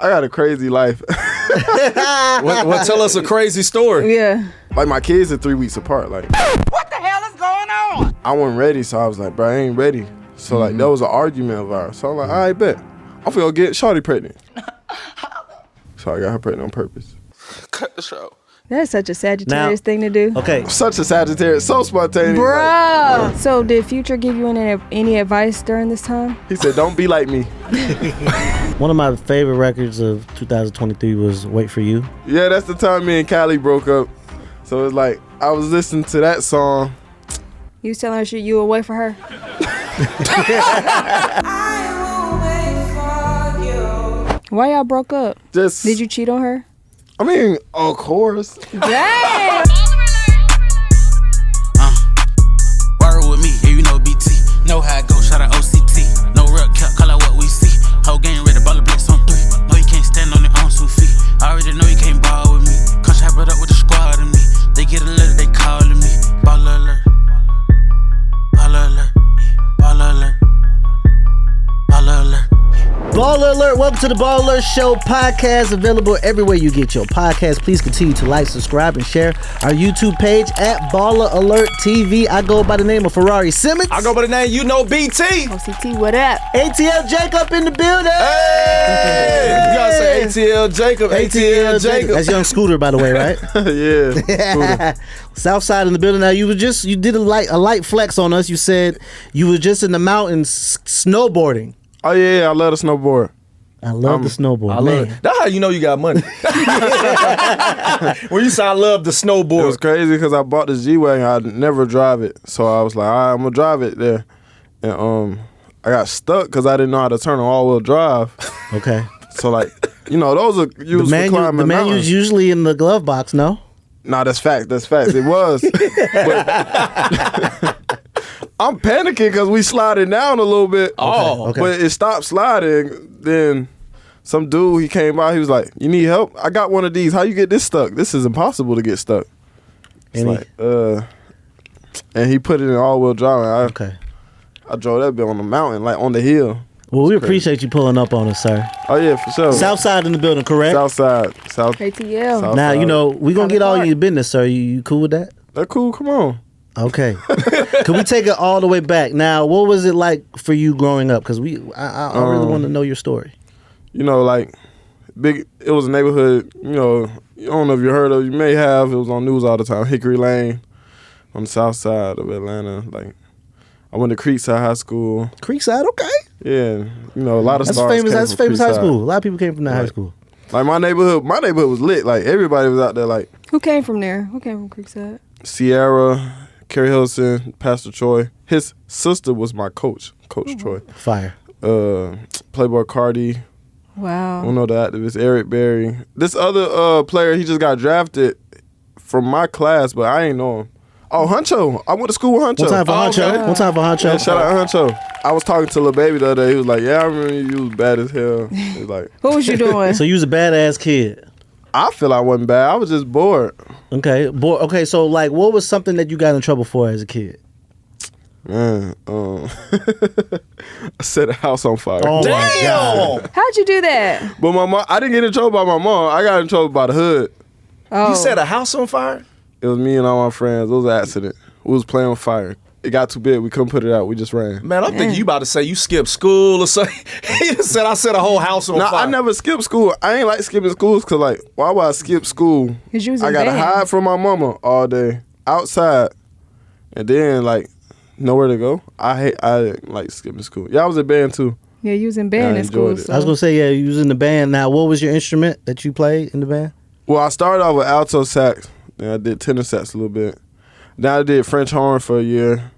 got a crazy life. What? Tell us a crazy story. Yeah. Like my kids are 3 weeks apart. Like, What the hell is going on? I wasn't ready, so I was like, bro, I ain't ready. So like, that was an argument of ours. So I'm like, all right, bet. I'm finna go get Shawty pregnant. So I got her pregnant on purpose. Cut the show. That's such a Sagittarius thing to do. Okay. Such a Sagittarius, so spontaneous. Bruh. Like, So did Future give you any advice during this time? he said, don't be like me. One of my favorite records of 2023 was Wait For You. Yeah, that's the time me and Callie broke up. So it's like, I was listening to that song. You was telling her you would wait for her? Why y'all broke up? Just, Did you cheat on her? I mean, of course. Dang. Word with me, yeah, you know BT. Know how it go, shout out OCT. No real cap, call out what we see. Whole game ready, baller blitz on 3. No, you can't stand on your own 2 feet. I already know you can't ball with me. Come chop it up with the squad and me. They get a letter, they calling me. Baller alert. Baller alert. Baller alert. Baller alert. Baller Alert, welcome to the Baller Alert Show podcast, available everywhere you get your podcast. Please continue to like, subscribe, and share our YouTube page at Baller Alert TV. I go by the name of Ferrari Simmons. I go by the name you know BT. OCT, what up? ATL Jacob in the building. Hey! You gotta say ATL Jacob. ATL Jacob. That's Young Scooter, by the way, right? Yeah. Southside in the building. Now you did a light flex on us. You said you were just in the mountains snowboarding. Oh, yeah, I love to snowboard. I love the snowboard. I love it. That's how you know you got money. When you say I love the snowboard. It was crazy because I bought this G-Wagon. I'd never drive it. So I was like, all right, I'm going to drive it there. And I got stuck because I didn't know how to turn on all-wheel drive. Okay. So, like, you know, those are used for climbing the manual's mountains. usually in the glove box, no? Nah, that's fact. That's fact. It was. But I'm panicking because we sliding down a little bit. Oh, okay. But it stopped sliding. Then some dude, he came by. He was like, you need help? I got one of these. How you get this stuck? This is impossible to get stuck. It's like, and he put it in all-wheel drive. I drove that bit on the mountain, like on the hill. Well, we appreciate you pulling up on us, sir. Oh, yeah, for sure. Southside in the building, correct? Southside. ATL. South Now, side. you know, we're going to get all Park. your business, sir. You cool with that? That's cool. Come on. Okay. Can we take it all the way back? Now, what was it like for you growing up? Because I really want to know your story. You know, like, it was a neighborhood, you know, I don't know if you heard of it. You may have. It was on news all the time. Hickory Lane on the south side of Atlanta. Like, I went to Creekside High School. Creekside, okay. Yeah, you know, a lot of stars came That's from famous high Creekside. school. A lot of people came from that high school. Like, my neighborhood was lit. Like, everybody was out there, like, Who came from there? Who came from Creekside? Sierra, Kerry Hilson, Pastor Troy. His sister was my coach, Coach Troy. Fire. Playboy Cardi. Wow. I don't know the activist, Eric Berry. This other player, he just got drafted from my class, but I ain't know him. Oh, Huncho. I went to school with Huncho. One time for Huncho. okay. One time for Huncho. Yeah, shout out Huncho. I was talking to Lil Baby the other day. He was like, yeah, I remember you was bad as hell. He was like, What was you doing? So you was a badass kid. I feel I wasn't bad. I was just bored. Okay. Okay, so like what was something that you got in trouble for as a kid? Man, I set a house on fire. Oh my God. How'd you do that? But my mom, I didn't get in trouble by my mom. I got in trouble by the hood. Oh. You set a house on fire? It was me and all my friends. It was an accident. We was playing with fire. It got too big. We couldn't put it out. We just ran. Man, I'm thinking you about to say you skipped school or something. He just said I set a whole house on Nah, fire. I never skipped school. I ain't like skipping schools because, like, why would I skip school? 'Cause you was I in gotta band. hide from my mama all day outside, and then like nowhere to go. I didn't like skipping school. Yeah, I was in band too. Yeah, you was in band Yeah, I in school. enjoyed it. So. I was gonna say, yeah, you was in the band. Now, what was your instrument that you played in the band? Well, I started off with alto sax. Then I did tenor sax a little bit. Then I did French horn for a year.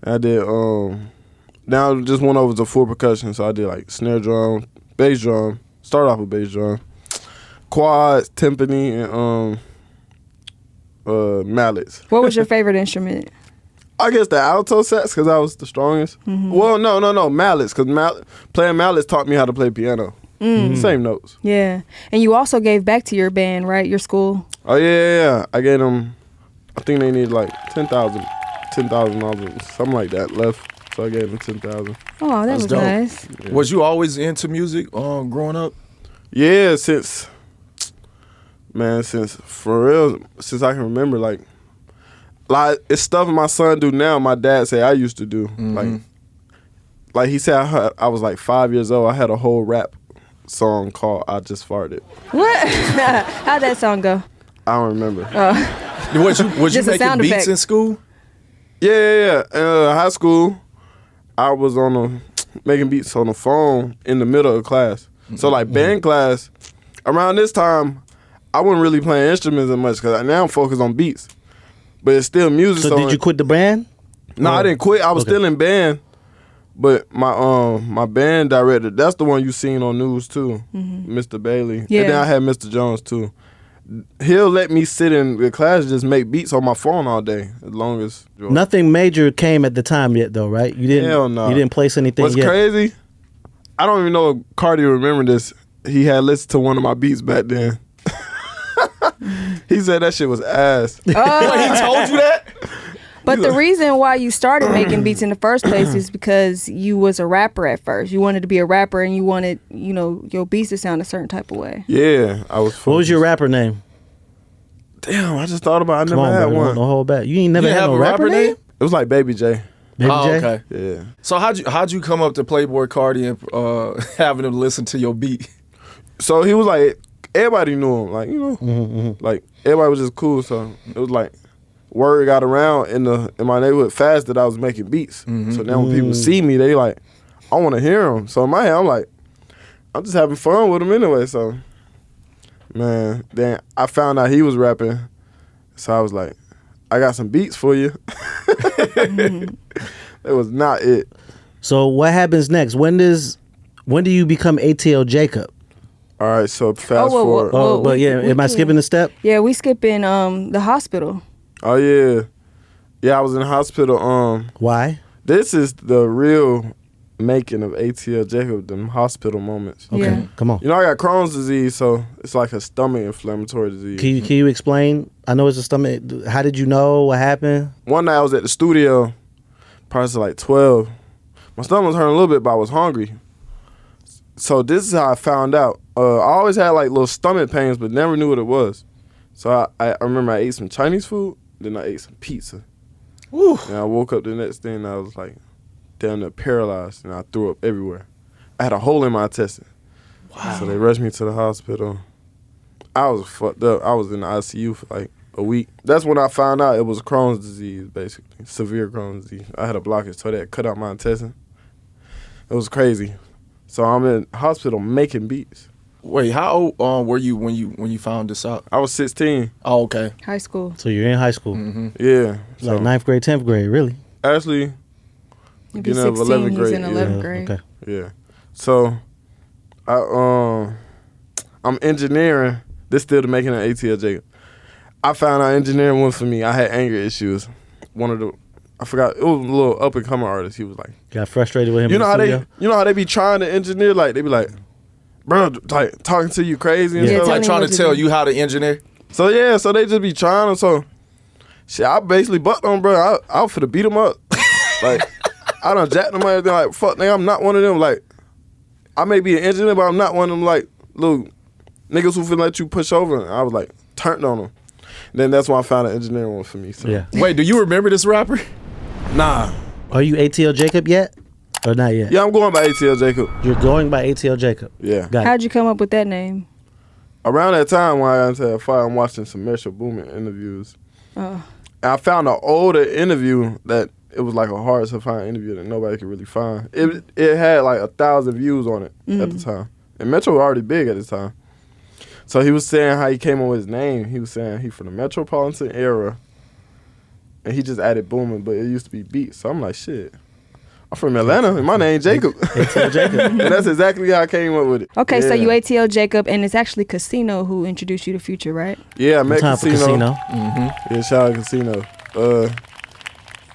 I did now I just went over to full percussion. So I did like snare drum, bass drum. Started off with bass drum, quads, timpani, and mallets. What was your favorite instrument? I guess the alto sax because I was the strongest. Mm-hmm. Well, no, mallets because playing mallets taught me how to play piano. Same notes. Yeah. And you also gave back to your band, right? Your school? Oh yeah. I gave them. I think they needed like $10,000, something like that left. So I gave them $10,000. Oh, that That's was dope. nice. Was you always into music growing up? Yeah, since for real, since I can remember, like it's stuff my son do now. My dad say I used to do. Like he said, I was like 5 years old. I had a whole rap song called "I Just Farted." What? How'd that song go? I don't remember. Was you Just a making sound beats effect. in school? Yeah. High school, I was making beats on the phone in the middle of class. So like band class, around this time, I wasn't really playing instruments as much because now I'm focused on beats. But it's still music. So did you quit the band? No, I didn't quit. I was still in band. But my band director, that's the one you seen on news too, Mr. Bailey. Yeah. And then I had Mr. Jones too. He'll let me sit in the class and just make beats on my phone all day, as long as... Nothing major came at the time yet, though, right? You didn't. Hell no. You didn't place anything What's yet. crazy? I don't even know if Cardi remember this. He had listened to one of my beats back then. He said that shit was ass. Wait, he told you that? But the reason why you started making beats in the first place is because you was a rapper at first. You wanted to be a rapper and you wanted, your beats to sound a certain type of way. Yeah, I was. What was your rapper name? Damn, I just thought about it. I Come never on, had bro, one. don't hold back. You ain't never You had have no a rapper name? It was like Baby J. Baby Oh, J? okay. Yeah. So how'd you come up to Playboy Cardi and having him listen to your beat? So he was like, everybody knew him. Like, like everybody was just cool. So it was like, word got around in my neighborhood fast that I was making beats. So now when people see me, they like, I want to hear them. So in my head, I'm like, I'm just having fun with them anyway. So, man, then I found out he was rapping. So I was like, I got some beats for you. That was not it. So what happens next? When do you become ATL Jacob? All right, so fast forward. Oh, but yeah, am I skipping a step? Yeah, we skipping the hospital. Oh yeah, yeah. I was in the hospital. Why? This is the real making of ATL Jacob. Them hospital moments. Okay, Yeah. come on. I got Crohn's disease, so it's like a stomach inflammatory disease. Can you explain? I know it's a stomach. How did you know? What happened? One night I was at the studio, probably like 12. My stomach was hurting a little bit, but I was hungry. So this is how I found out. I always had like little stomach pains, but never knew what it was. So I remember I ate some Chinese food, then I ate some pizza. Woo. And I woke up the next day and I was like down there paralyzed and I threw up everywhere. I had a hole in my intestine. Wow. So they rushed me to the hospital. I was fucked up. I was in the ICU for like a week. That's when I found out it was Crohn's disease, basically. Severe Crohn's disease. I had a blockage, so they had cut out my intestine. It was crazy. So I'm in hospital making beats. Wait, how old were you when you found this out? I was 16. Oh, okay. High school. So you're in high school, Yeah. like 9th grade, 10th grade, really? Actually, If he's beginning of 16, 11th he's grade. in 11th grade. Okay. Yeah. So I'm engineering. This still the making of ATL Jacob. I found out engineering wasn't for me. I had anger issues. I forgot, it was a little up and coming artist. He was like, Got frustrated with him. you in know the how studio? they be trying to engineer, like they be like, bro, like talking to you crazy and Yeah, stuff. tell Like me trying what to to tell do. you how to engineer? So yeah, so they just be trying. So shit, I basically bucked on, bro. I was finna beat him up. Like I done jacked him up. Like fuck, nigga, I'm not one of them. Like I may be an engineer, but I'm not one of them like little niggas who finna let you push over. And I was like turned on him. Then that's when I found an engineering one for me. So. Yeah. Wait, do you remember this rapper? Nah. Are you ATL Jacob yet? Or not yet? Yeah, I'm going by ATL Jacob. You're going by ATL Jacob. Yeah. Got it. How'd you come up with that name? Around that time when I got into that fight, I'm watching some Metro Boomin interviews. And I found an older interview that it was like a hard to find interview that nobody could really find. It had like 1,000 views on it at the time. And Metro was already big at the time. So he was saying how he came up with his name. He was saying he from the Metropolitan era. And he just added Boomin', but it used to be Beats. So I'm like, shit. I'm from Atlanta, and my name Jacob. ATL Jacob. And that's exactly how I came up with it. Okay, so Yeah. you ATL Jacob, and it's actually Casino who introduced you to Future, right? Yeah, I met Time for Casino. casino. Yeah, shout out Casino.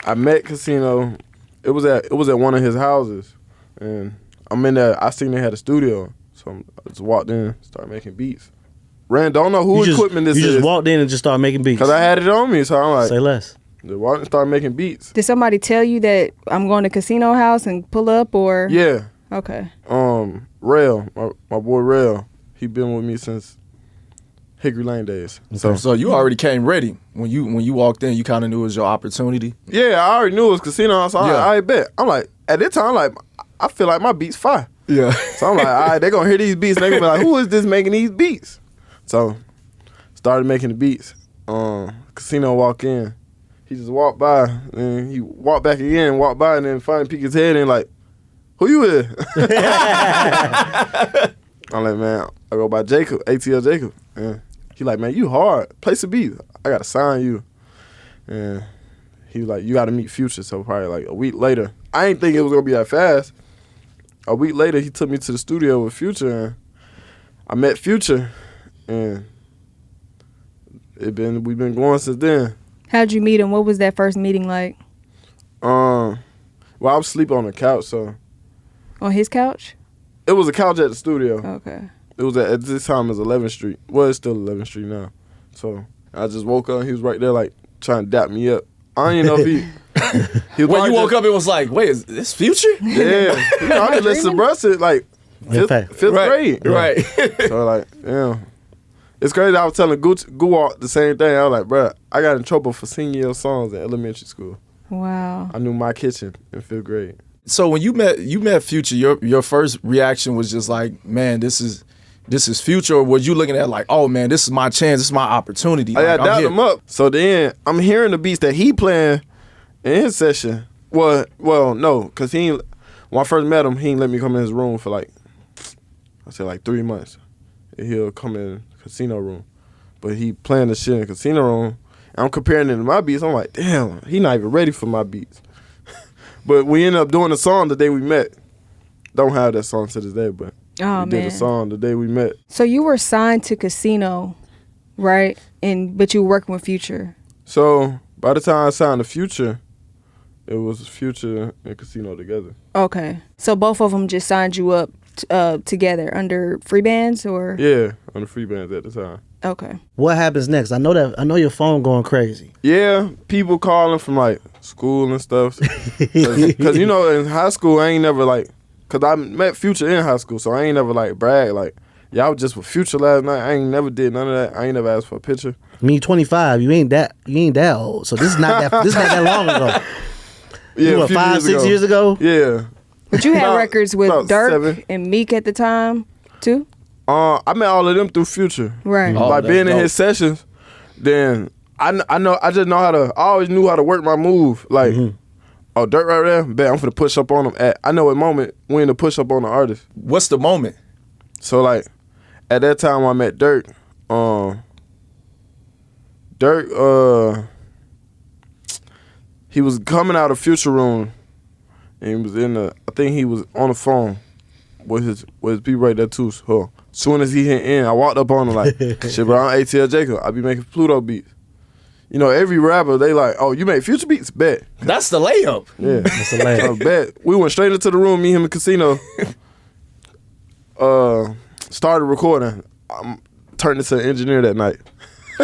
I met Casino. It was at one of his houses, and I'm in there. I seen they had a studio, so I just walked in, started making beats. Rand, don't know who equipment this you is, just walked in and just started making beats. cause I had it on me. So I'm Say like, less. just walked and started making beats. Did somebody tell you that I'm going to Casino House and pull up, or? Yeah, Okay. Rail, my boy Rail. He been with me since Hickory Lane days. So you already came ready when you walked in. You kind of knew it was your opportunity. Yeah, I already knew it was casino. So Yeah. I bet. I'm like, at this time, like, I feel like my beats fire. Yeah. So I'm like, all right, they gonna hear these beats. And they gonna be like, who is this making these beats? So started making the beats. Casino walk in. He just walked by and he walked back again, walked by and then finally peek his head and like, who you with? I'm like, man, I go by Jacob, ATL Jacob. And he like, man, you hard. Play some beats. I gotta sign you. And he was like, you gotta meet Future. So probably like a week later. I ain't think it was gonna be that fast. A week later, he took me to the studio with Future and I met Future and we've been going since then. How'd you meet him? What was that first meeting like? Well, I was sleeping on the couch, so On his couch? it was a couch at the studio. Okay. It was at this time it's 11th Street. Well, it's still 11th Street now. So I just woke up and he was right there like trying to dap me up. I don't even know if he was When you probably woke up, it was like, wait, is this Future? Yeah. You know, I just listened to Bruh since like fifth grade. Right. So like, yeah. It's crazy. I was telling Guwalt the same thing. I was like, bruh, I got in trouble for singing your songs in elementary school. Wow. I knew My Kitchen in 5th grade. So when you met Future, your first reaction was just like, man, this is Future, or was you looking at like, oh man, this is my chance, this is my opportunity? I Like, I'm dapped here. him up. So then I'm hearing the beats that he playing in his session. Well, no, because when I first met him, he didn't let me come in his room for like 3 months. And he'll come in the casino room. But he playing the shit in the casino room. And I'm comparing it to my beats. I'm like, damn, he not even ready for my beats. But we ended up doing the song the day we met. Don't have that song to this day, but Oh, we did man. the song the day we met. So you were signed to Casino, right? But you were working with Future. So by the time I signed to Future, it was Future and Casino together. Okay. So both of them just signed you up together under free bands or? Yeah, on the free bands at the time. Okay. What happens next? I know your phone going crazy. Yeah, people calling from like school and stuff. Cause you know in high school I ain't never like, cause I met Future in high school, so I ain't never like brag like, yeah, I was just with Future last night. I ain't never did none of that. I ain't never asked for a picture. I mean, 25. You ain't that old. So this is not that long ago. Yeah, You a what, few 5-6 years ago? Yeah. But you had About- records with about Dirk 7. and Meek at the time too? I met all of them through Future. Right. Oh, By that's being in dope. his sessions, then I just know how to. I always knew how to work my move. Like, oh, Dirk right there, bet I'm finna push up on him. I know what moment when to push up on the artist. What's the moment? So like, at that time when I met Dirk, he was coming out of Future room, and he was I think he was on the phone with his people right there too. So soon as he hit in, I walked up on him like, shit, bro, I'm ATL Jacob. I be making Pluto beats. You know, every rapper, they like, oh, you make Future beats? Bet. That's the layup. Yeah. That's a layup. So bet. We went straight into the room, me, him, and Casino. Started recording. I turned into an engineer that night.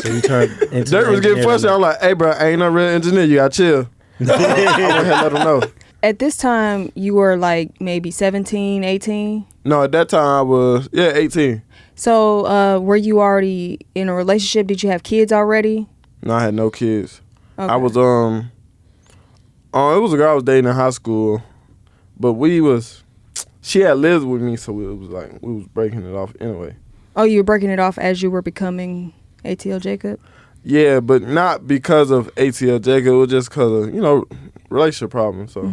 So you turned into Dirk an was getting engineer. frustrated. I'm like, hey, bro, I ain't no real engineer. You got to chill. I went ahead and let him know. At this time, you were like maybe 17, 18? No, at that time I was, 18. So were you already in a relationship? Did you have kids already? No, I had no kids. Okay. I was, it was a girl I was dating in high school, but she had lived with me, so it was like, we was breaking it off anyway. Oh, you were breaking it off as you were becoming ATL Jacob? Yeah, but not because of ATL Jacob. It was just because of, relationship problems. So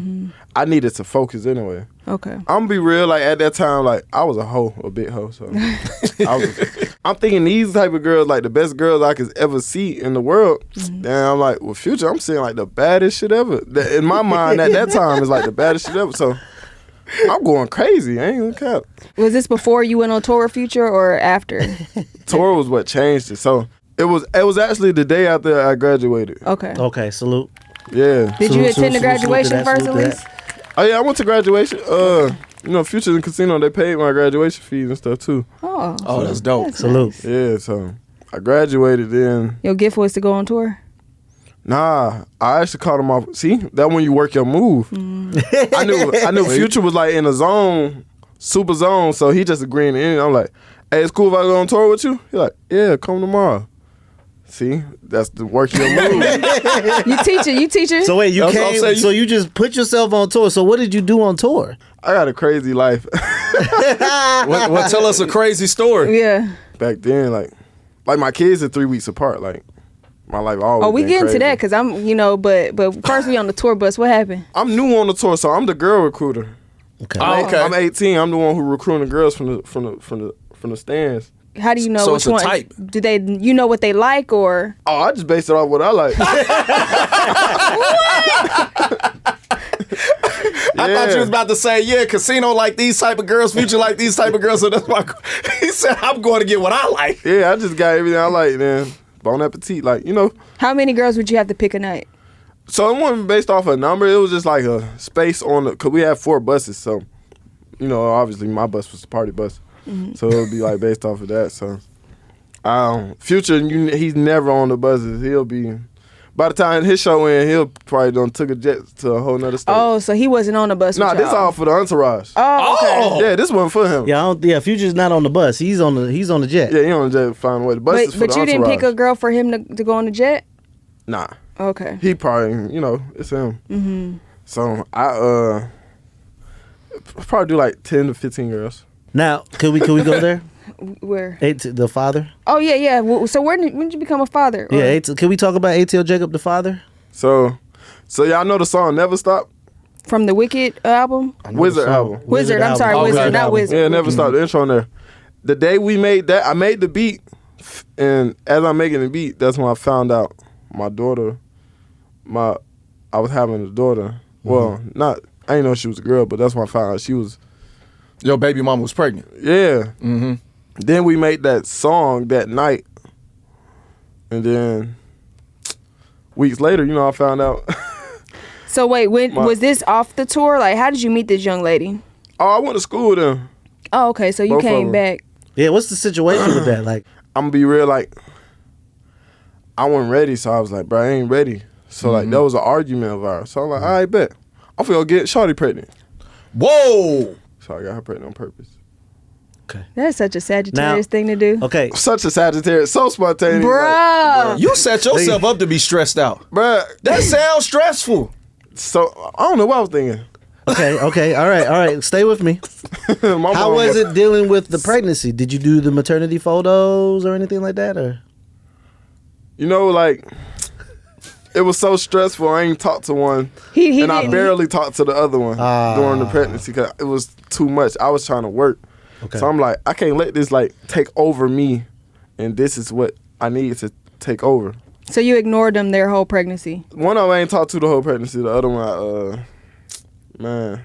I needed to focus anyway. Okay. I'm going to be real. Like, at that time, like, I was a big hoe. So I'm thinking these type of girls, like, the best girls I could ever see in the world. And I'm like, with Future, I'm seeing, like, the baddest shit ever. In my mind, at that time, it's like the baddest shit ever. So I'm going crazy. I ain't gonna cap. Was this before you went on tour with Future or after? Tour was what changed it. So it was actually the day after I graduated. Okay. Okay, salute. Yeah. Did you Salute, attend the salute, salute to graduation that, first, at salute to least? Oh yeah, I went to graduation. Future and Casino, they paid my graduation fees and stuff too. Oh. Oh, that's dope. That's Salute. nice. Yeah, so I graduated then. Your gift was to go on tour? Nah, I actually caught him off. See, that when you work your move. I knew Future was like in a zone, super zone, so he just agreeing in. I'm like, hey, it's cool if I go on tour with you? He like, yeah, come tomorrow. See, that's the work your move. You teacher. So wait, you That's what I'm came. saying. So you just put yourself on tour. So what did you do on tour? I got a crazy life. Well, tell us a crazy story. Yeah. Back then, like my kids are 3 weeks apart. Like my life always. Oh, we been get into crazy. that because I'm, but first we on the tour bus. What happened? I'm new on the tour, so I'm the girl recruiter. Okay. Oh, okay. I'm 18. I'm the one who recruiting the girls from the stands. How do you know So which it's a one? type. Do they? You know what they like or? Oh, I just based it off what I like. I thought you was about to say, yeah, Casino like these type of girls, Future like these type of girls. So that's why he said, I'm going to get what I like. Yeah, I just got everything I like, man. Bon appetit, like, you know. How many girls would you have to pick a night? So it wasn't based off a number. It was just like a space on the, because we had 4 buses. So, you know, obviously my bus was the party bus. So it would be like based off of that. So, Future, he's never on the buses. He'll be, by the time his show in, he'll probably done took a jet to a whole nother state. Oh, so he wasn't on the bus. Nah, with this y'all. all for the entourage. Oh, okay. Yeah, this wasn't for him. Yeah, Future's not on the bus. He's on the jet. Yeah, he on the jet to find a way. The bus is for But the you didn't entourage. pick a girl for him to go on the jet. Nah. Okay. He probably, you know, it's him. Mm-hmm. So I probably do like 10 to 15 girls. Now, can we go there? Where? The father. Oh yeah. So when did you become a father? Yeah. Or Can we talk about ATL Jacob the father? So y'all know the song Never Stop? from the Wicked album. Wizard album. Wizard. I'm sorry, Oh, Wizard, okay. not Wizard. Yeah, Never Stop. The intro on there. The day we made that, I made the beat, and as I'm making the beat, that's when I found out my daughter, I was having a daughter. Well, I didn't know she was a girl, but that's when I found out she was. Your baby mama was pregnant. Yeah. Mm-hmm. Then we made that song that night, and then weeks later, you know, I found out. So wait, when was this off the tour? Like, how did you meet this young lady? Oh, I went to school with them. Oh, okay. So you Both of came them. back. Yeah. What's the situation with that? Like, I'm gonna be real, like, I wasn't ready, so I was like, bro, I ain't ready. So, like, that was an argument of ours. So I'm like, all right, bet. I'm finna go get Shawty pregnant. Whoa. So I got her pregnant on purpose. That's such a Sagittarius thing to do. okay. Such a Sagittarius, so spontaneous. Bruh. You set yourself up to be stressed out. Bruh, That sounds stressful. so I don't know what I was thinking. Okay. All right. Stay with me. My How mom was it dealing with the pregnancy? Did you do the maternity photos or anything like that? Or You know, like, it was so stressful. I ain't talked to one, He and I didn't- barely talked to the other one during the pregnancy because it was too much. I was trying to work. Okay. So I'm like, I can't let this, like, take over me, and this is what I need to take over. So you ignored them their whole pregnancy. One of them I ain't talked to the whole pregnancy. The other one, man,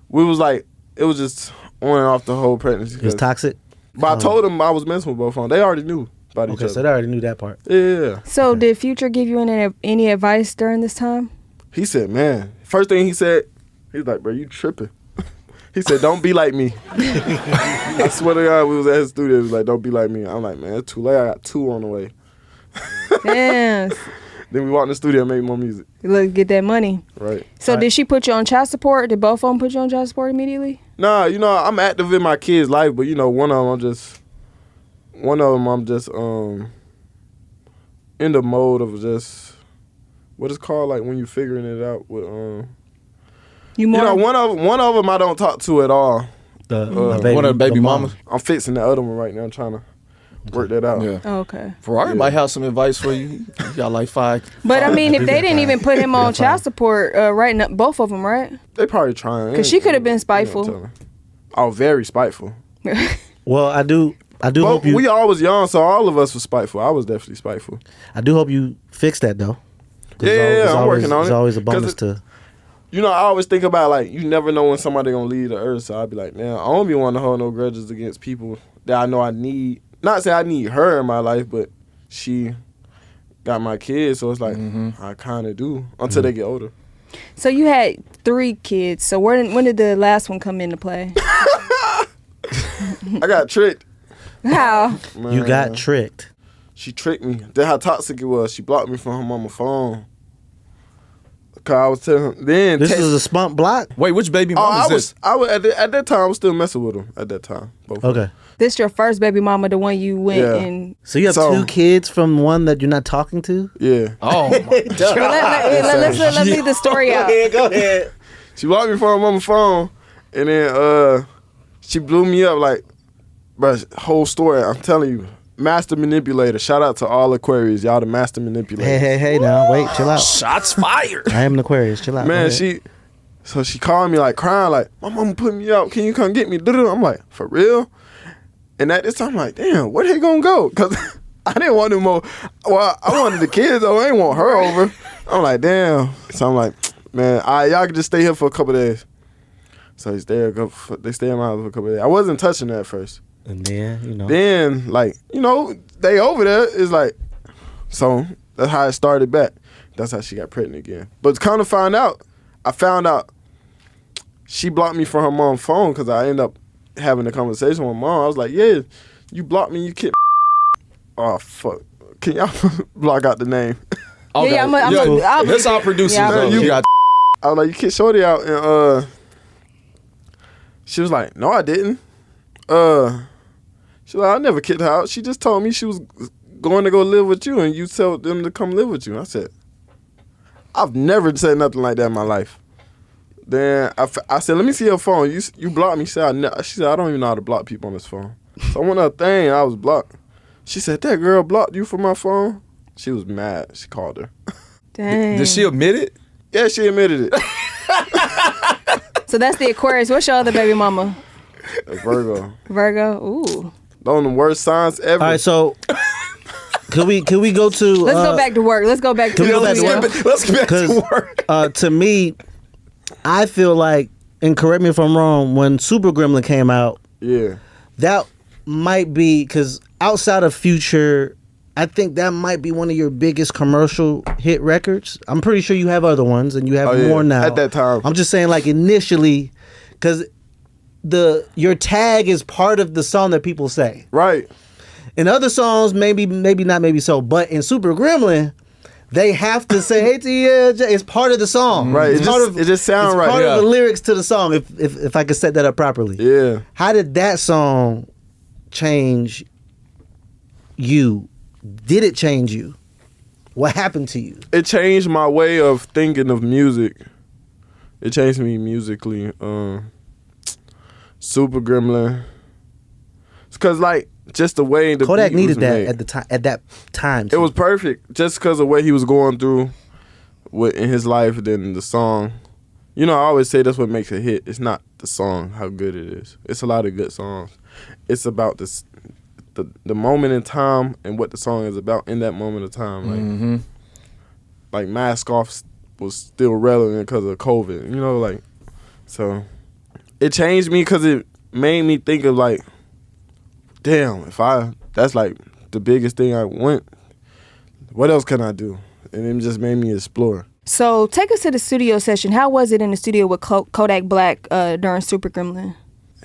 we was like, it was just on and off the whole pregnancy. it was toxic? But I told them I was messing with both of them. They already knew about each Okay, other. so they already knew that part. Yeah. So did Future give you any advice during this time? He said, man, first thing he said, he's like, bro, you tripping. He said, don't be like me. I swear to God, we was at his studio. He was like, don't be like me. I'm like, man, it's too late. I got 2 on the way. Damn. Then we walked in the studio and made more music. Look, get that money. Right. So did she put you on child support? Did both of them put you on child support immediately? Nah, you know, I'm active in my kids' life, but, you know, one of them I'm just in the mode of just, what it's called, like when you figuring it out with, You more? you know, one of them I don't talk to at all. The One of the baby mamas. I'm fixing the other one right now. I'm trying to work that out. Yeah. Oh, okay. Ferrari might have some advice for you. You got like 5. But I mean, if they didn't even put him on child support, right? Both of them, right? They probably trying. 'Cause she coulda been You know spiteful. what I'm telling you. Oh, very spiteful. Well, I do But hope you. we all was young, so all of us was spiteful. I was definitely spiteful. I do hope you fix that though. 'Cause Yeah, I'm working on It's it. always a 'Cause bonus to. You know, I always think about, like, you never know when somebody gonna leave the earth. So I'd be like, man, I don't be wanting to hold no grudges against people that I know I need. Not say I need her in my life, but she got my kids, so it's like I kind of do until they get older. So you had 3 kids. So when did the last one come into play? I got tricked. How? Man. You got tricked. She tricked me. That's how toxic it was. She blocked me from her mama's phone. Cause I was telling him then. This is a spunk block? Wait, which baby mama is this? I was at that time. I was still messing with him at that time. Both of them. Okay. This your first baby mama, the one you went Yeah. and. So you have 2 kids from one that you're not talking to? Yeah. Oh, my Let's leave the story out. Go ahead. She blocked me from my phone, and then she blew me up like, bro. Whole story. I'm telling you, master manipulator. Shout out to all Aquarius, y'all the master manipulators. Hey, now, wait, chill out. shots fired. I am an Aquarius, chill out. Man, Go ahead. she called me like crying, like my mama put me out. Can you come get me? I'm like, for real? And at this time, I'm like, damn, where they gonna go? Cause I didn't want no more. Well, I wanted the kids though. I ain't want her over. I'm like, damn. So I'm like, man, y'all can just stay here for a couple days. So they stay in my house for a couple days. I wasn't touching her at first. And then, Then, like, they over there is like, so that's how it started back. That's how she got pregnant again. But kind of I found out she blocked me from her mom's phone because I ended up having a conversation with mom. I was like, yeah, you blocked me, you kid. Oh, fuck. Can y'all block out the name? Okay. That's our producers. Yeah, though. you- got I was like, you kicked Shorty out, and she was like, no, I didn't. She was like, I never kicked her out. She just told me she was going to go live with you, and you told them to come live with you. I said, I've never said nothing like that in my life. Then I said, let me see your phone. You blocked me. She said, I don't even know how to block people on this phone. So I went up thing, I was blocked. She said, that girl blocked you from my phone? She was mad. She called her. Dang. Did she admit it? Yeah, she admitted it. So that's the Aquarius. What's your other baby mama? A Virgo. Virgo. Ooh. Those are the worst signs ever. all right, so can we go to Let's go back to work. Let's go back to Can we go back to studio. work? Let's get back to work. To me, I feel like, and correct me if I'm wrong, when Super Gremlin came out, Yeah. that might be, because outside of Future, I think that might be one of your biggest commercial hit records. I'm pretty sure you have other ones, and you have more now. At that time. I'm just saying, like, initially, because your tag is part of the song that people say. Right. In other songs, maybe not, maybe so. But in Super Gremlin, they have to say ATL. It's part of the song. Right. It's It just sounds right. part Yeah. of the lyrics to the song. If I could set that up properly. Yeah. How did that song change you? Did it change you? What happened to you? It changed my way of thinking of music. It changed me musically. Super Gremlin. It's cause like just the way the Kodak beat needed was that made. at the time. At that time, It was perfect just because of what he was going through in his life. Then the song, I always say that's what makes a hit. It's not the song, how good it is. It's a lot of good songs. It's about the moment in time and what the song is about in that moment of time. Like Mask Off was still relevant because of COVID. So it changed me because it made me think of like, damn, that's like the biggest thing I want. What else can I do? And it just made me explore. So take us to the studio session. How was it in the studio with Kodak Black during Super Gremlin?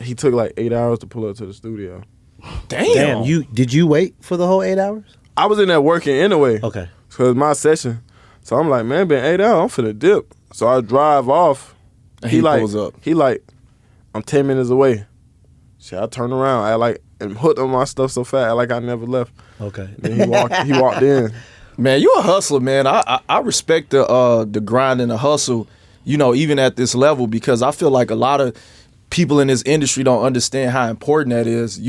He took like 8 hours to pull up to the studio. Damn. Did you wait for the whole 8 hours? I was in there working anyway. Okay. Cause my session. So I'm like, man, been 8 hours. I'm finna dip. So I drive off. And he pulls up. He like, I'm 10 minutes away. So I turn around, and hooked on my stuff so fast, like I never left. Okay. Then he walked in. Man, you a hustler, man. I respect the grind and the hustle, even at this level, because I feel like a lot of people in this industry don't understand how important that is.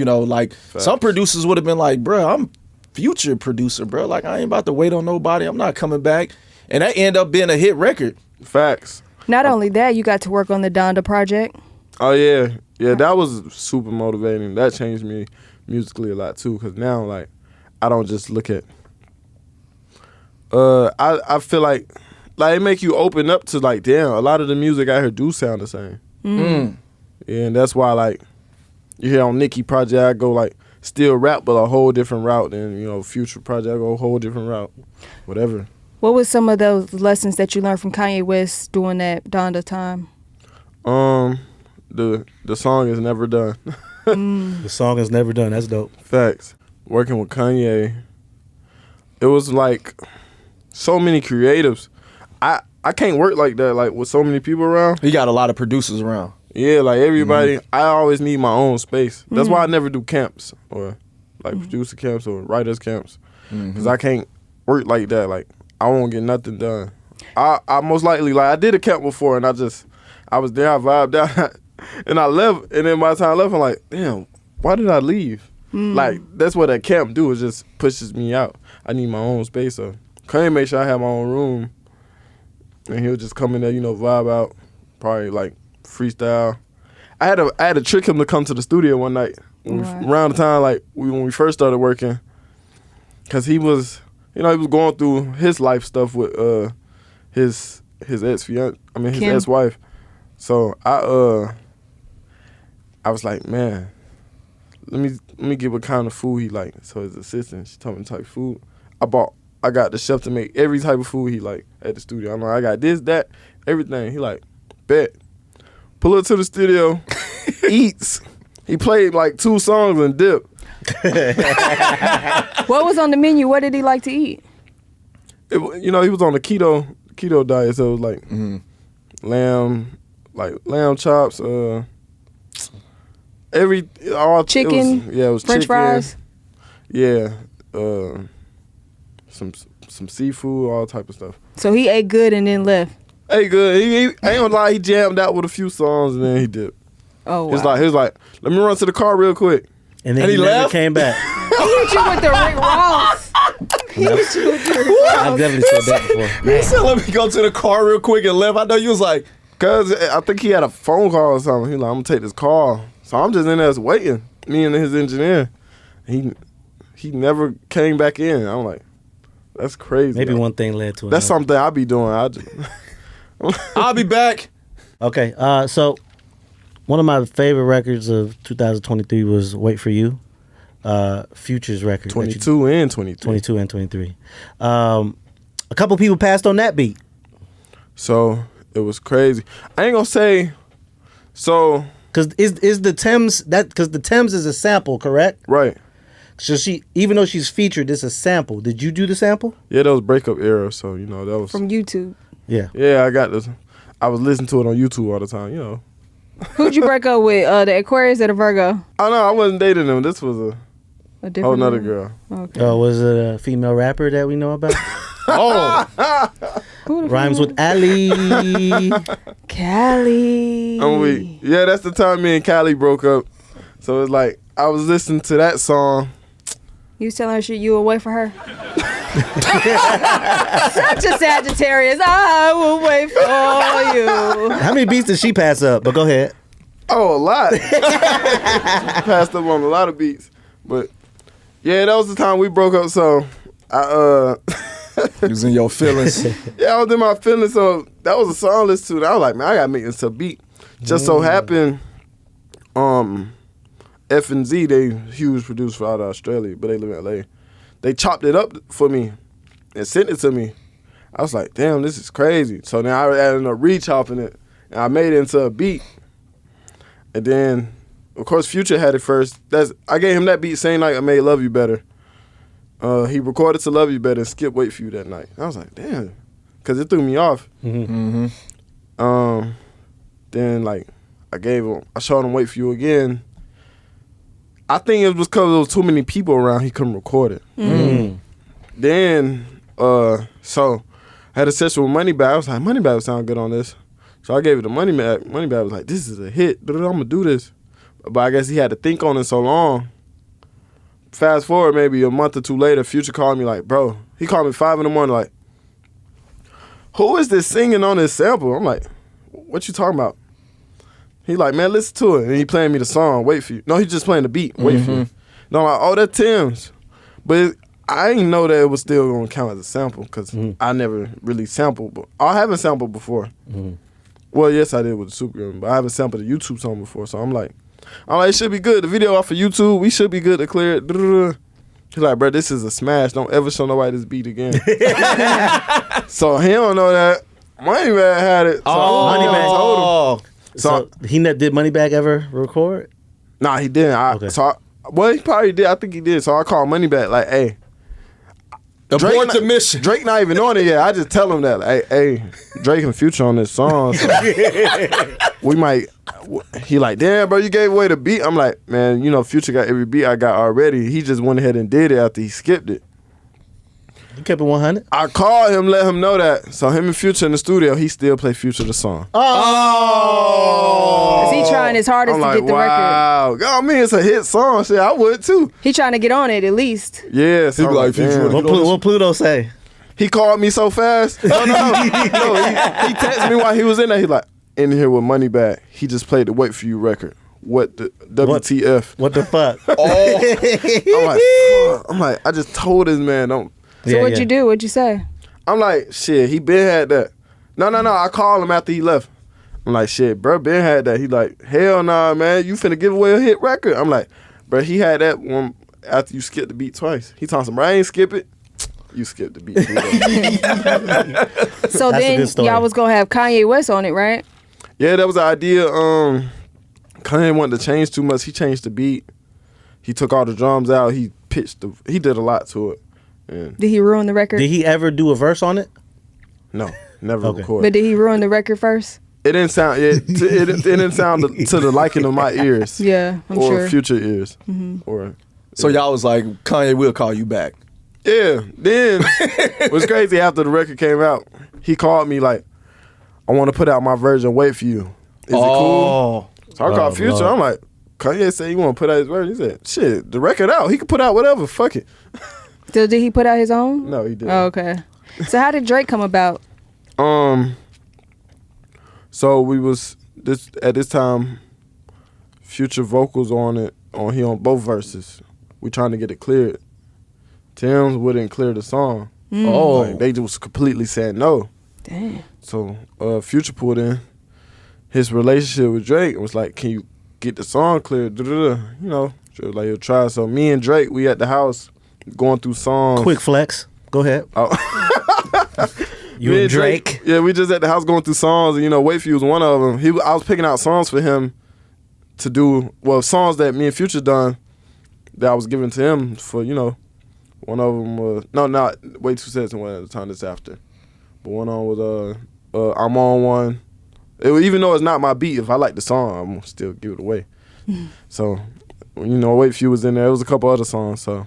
Some producers would have been like, bro, I'm Future producer, bro. Like, I ain't about to wait on nobody. I'm not coming back. And that ended up being a hit record. Facts. Not only that, you got to work on the Donda project. Oh, yeah. Yeah, that was super motivating. That changed me musically a lot, too, because now, like, I don't just look at... I feel like it make you open up to, like, damn, a lot of the music I hear do sound the same. Yeah, and that's why, like, you hear on Nicki project, I go, like, still rap, but a whole different route than, Future project, I go a whole different route. Whatever. What was some of those lessons that you learned from Kanye West during that Donda time? The song is never done. The song is never done. That's dope. Facts. Working with Kanye, it was like so many creatives. I can't work like that, like with so many people around. He got a lot of producers around. Yeah, like everybody, I always need my own space. That's why I never do camps or like producer camps or writers camps, because I can't work like that. Like I won't get nothing done. I most likely, like I did a camp before and I was there, I vibed out, and I left. And then by the time I left, I'm like, damn, why did I leave? Like that's what a camp do, it just pushes me out. I need my own space. So Kanye make sure I have my own room, and he'll just come in there, vibe out, probably like freestyle. I had to trick him to come to the studio one night around the time like when we first started working, cause he was he was going through his life stuff with his ex-fiance, his Kim. ex-wife. So I was like, man, let me get what kind of food he like. So his assistant, she told me the type of food. I got the chef to make every type of food he like at the studio. I'm like, I got this, that, everything. He like, bet. Pull up to the studio, eats. He played like 2 songs and dip. What was on the menu? What did he like to eat? He was on the keto diet, so it was like lamb chops, all chicken. It was French chicken, fries. Yeah, some seafood, all type of stuff. So he ate good and then left. Hey, good. He ain't gonna lie, he jammed out with a few songs and then he dipped. Oh, wow. He was like, let me run to the car real quick. And then And he he never left? came back. He hit you with the Rick Ross. He hit you with the Rick I've Ross. definitely said that before. He said, let me go to the car real quick and left. I know you was like, Cause I think he had a phone call or something. He like, I'm gonna take this call. So I'm just in there waiting. Me and his engineer. He never came back in. I'm like, that's crazy. Maybe Like, one thing led to another. that's something I be doing. I'll be back. Okay, so one of my favorite records of 2023 was "Wait for You," Future's record. 22 and 23. 22 and 23. A couple people passed on that beat. So it was crazy. I ain't gonna say. So Cause is the Tems because the Tems is a sample, correct? right. So even though she's featured, it's a sample. Did you do the sample? Yeah, that was Breakup era. So that was From YouTube. Yeah. Yeah, I got this. I was listening to it on YouTube all the time. Who'd you break up with? The Aquarius or the Virgo? Oh no, I wasn't dating them. This was a A different whole nother one? girl. Okay. Oh, was it a female rapper that we know about? Oh, Who the Rhymes fuck? with Ali. Callie. I'm weak. Yeah, that's the time me and Callie broke up. So it's like I was listening to that song. You was telling her shit you would wait for her? Such a Sagittarius. I will wait for you. How many beats did she pass up? But go ahead. Oh, a lot. Passed up on a lot of beats. But yeah, that was the time we broke up. So I you was in your feelings. yeah, I was in my feelings. So that was a song to listen to. I was like, man, I gotta make this a beat. Just so happened, F&Z, they huge producer out of Australia, but they live in LA. They chopped it up for me and sent it to me. I was like, damn, this is crazy. So then I ended up re-chopping it, and I made it into a beat. And then, of course, Future had it first. I gave him that beat same night I made Love You Better. He recorded to Love You Better and skipped Wait For You that night. I was like, damn, because it threw me off. Mm-hmm. Then, like, I showed him Wait For You again. I think it was because there was too many people around, he couldn't record it. Then, so I had a session with Moneybag. I was like, Moneybag would sound good on this. So I gave it to Moneybag. Moneybag was like, this is a hit. I'm going to do this. But I guess he had to think on it so long. Fast forward maybe a month or two later, Future called me like, bro. He called me 5 a.m. like, who is this singing on this sample? I'm like, what you talking about? He like, man, listen to it. And he playing me the song, Wait For You. No, he just playing the beat, Wait For You. No, I'm like, oh, that's Tems. But I didn't know that it was still going to count as a sample because I never really sampled. But I haven't sampled before. Well, yes, I did with the Supergirl, but I haven't sampled a YouTube song before. So I'm like, it should be good. The video off of YouTube, we should be good to clear it. He's like, bro, this is a smash. Don't ever show nobody this beat again. So he don't know that. Moneybag had it. So Moneybag told him. So did Moneybag ever record? Nah, he didn't. Okay. Well, he probably did. I think he did. So I called Moneybag like, hey, Abort the mission. Drake not even on it yet. I just tell him that, like, hey, Drake and Future on this song. So we might. He like, damn, bro, you gave away the beat. I'm like, man, Future got every beat I got already. He just went ahead and did it after he skipped it. You kept it 100? I called him, let him know that. So him and Future in the studio, he still play Future the song. Oh! Is he trying his hardest I'm to like, get the wow. record? I mean, it's a hit song. Shit, I would too. He trying to get on it at least. Yeah, so He be like, Future, damn. What Pluto say? He called me so fast. No. He texted me while he was in there. He like, in here with Moneybag. He just played the Wait For You record. What the WTF? What the fuck? I'm like, I just told this man, don't. So what'd you do? What'd you say? I'm like, shit, he been had that. No. I called him after he left. I'm like, shit, bro, been had that. He like, hell nah, man, you finna give away a hit record. I'm like, bro, he had that one after you skipped the beat twice. He told some, bro, I ain't skip it. You skipped the beat. So then y'all was gonna have Kanye West on it, right? Yeah, that was the idea. Kanye wanted to change too much. He changed the beat. He took all the drums out. He he did a lot to it. And Did he ruin the record? Did he ever do a verse on it? no, never Okay. recorded. But did he ruin the record first? It didn't sound. It didn't sound to the liking of my ears. Yeah, I'm or sure. Future ears. Or So y'all was like, Kanye will call you back. yeah. Then it was crazy. After the record came out, he called me like, "I want to put out my version. Wait for you. Is it cool?" So I called Future. Lord. I'm like, Kanye said you want to put out his version. He said, "Shit, the record out. He could put out whatever. Fuck it." So did he put out his own? No, he didn't. Oh, okay. So how did Drake come about? So we was at this time, Future vocals on it. He on both verses. We trying to get it cleared. Tems wouldn't clear the song. Oh. Like, they just completely said no. Damn. So Future pulled in his relationship with Drake and was like, "Can you get the song cleared?" Drake was like, "He'll try." So me and Drake, we at the house going through songs. Quick flex. Go ahead. You Me and Drake. Yeah, we just at the house going through songs, and Wait For You was one of them. I was picking out songs for him to do, songs that me and Future done that I was giving to him for, one of them was, no, not Way Too Sets and one at the time that's after. But one on was, I'm on one. Even though it's not my beat, if I like the song, I'm going to still give it away. So, Wait For You was in there. There was a couple other songs, so.